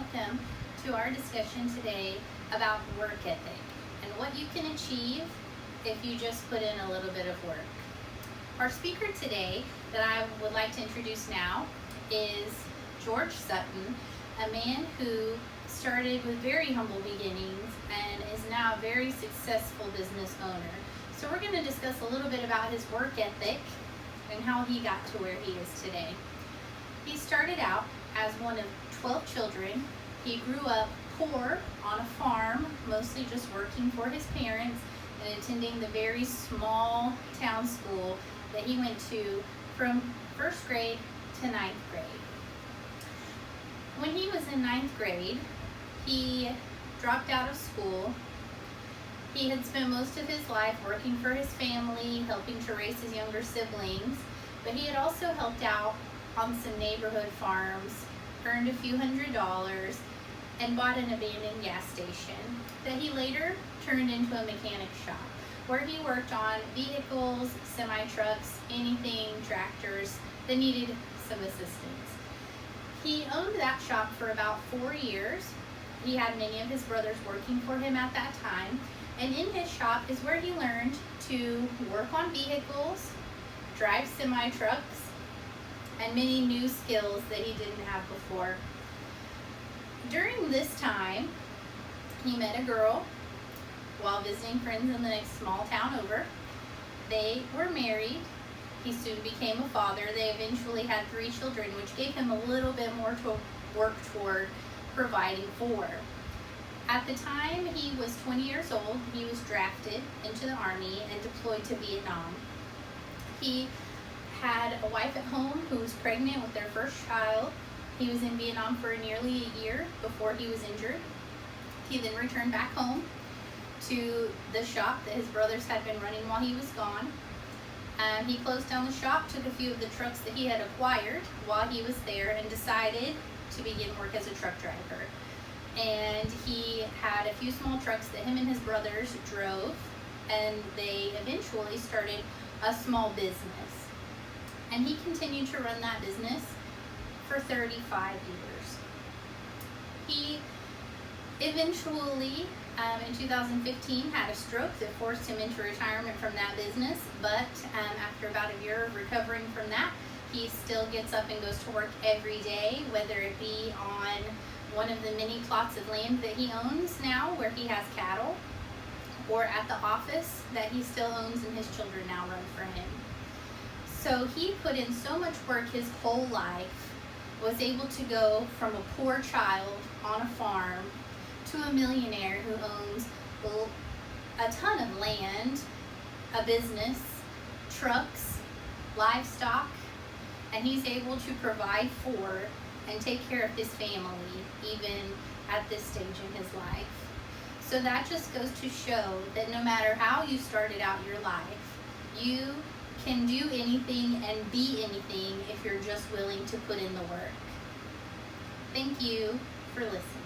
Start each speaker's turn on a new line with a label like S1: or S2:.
S1: welcome to our discussion today about work ethic and what you can achieve if you just put in a little bit of work. Our speaker today that I would like to introduce now is George Sutton, a man who started with very humble beginnings and is now a very successful business owner. So we're going to discuss a little bit about his work ethic and how he got to where he is today. He started out as one of 12 children. He grew up poor on a farm, mostly just working for his parents and attending the very small town school that he went to from first grade to ninth grade. When he was in ninth grade, he dropped out of school. He had spent most of his life working for his family, helping to raise his younger siblings, but he had also helped out on some neighborhood farms, earned a few $100s, and bought an abandoned gas station that he later turned into a mechanic shop where he worked on vehicles, semi-trucks, anything, tractors that needed some assistance. He owned that shop for about 4 years. He had many of his brothers working for him at that time, and in his shop is where he learned to work on vehicles, drive semi-trucks, and many new skills that he didn't have before. During this time, he met a girl while visiting friends in the next small town over. They were married. He soon became a father. They eventually had 3 children, which gave him a little bit more to work toward providing for. At the time he was 20 years old, he was drafted into the Army and deployed to Vietnam. He had a wife at home who was pregnant with their first child. He was in Vietnam for nearly a year before he was injured. He then returned back home to the shop that his brothers had been running while he was gone. He closed down the shop, took a few of the trucks that he had acquired while he was there, and decided to begin work as a truck driver. And he had a few small trucks that him and his brothers drove, and they eventually started a small business. And he continued to run that business for 35 years. He eventually, in 2015, had a stroke that forced him into retirement from that business, but after about a year of recovering from that, he still gets up and goes to work every day, whether it be on one of the many plots of land that he owns now where he has cattle, or at the office that he still owns and his children now run for him. So he put in so much work his whole life, was able to go from a poor child on a farm to a millionaire who owns a ton of land, a business, trucks, livestock, and he's able to provide for and take care of his family even at this stage in his life. So that just goes to show that no matter how you started out your life, you can do anything and be anything if you're just willing to put in the work. Thank you for listening.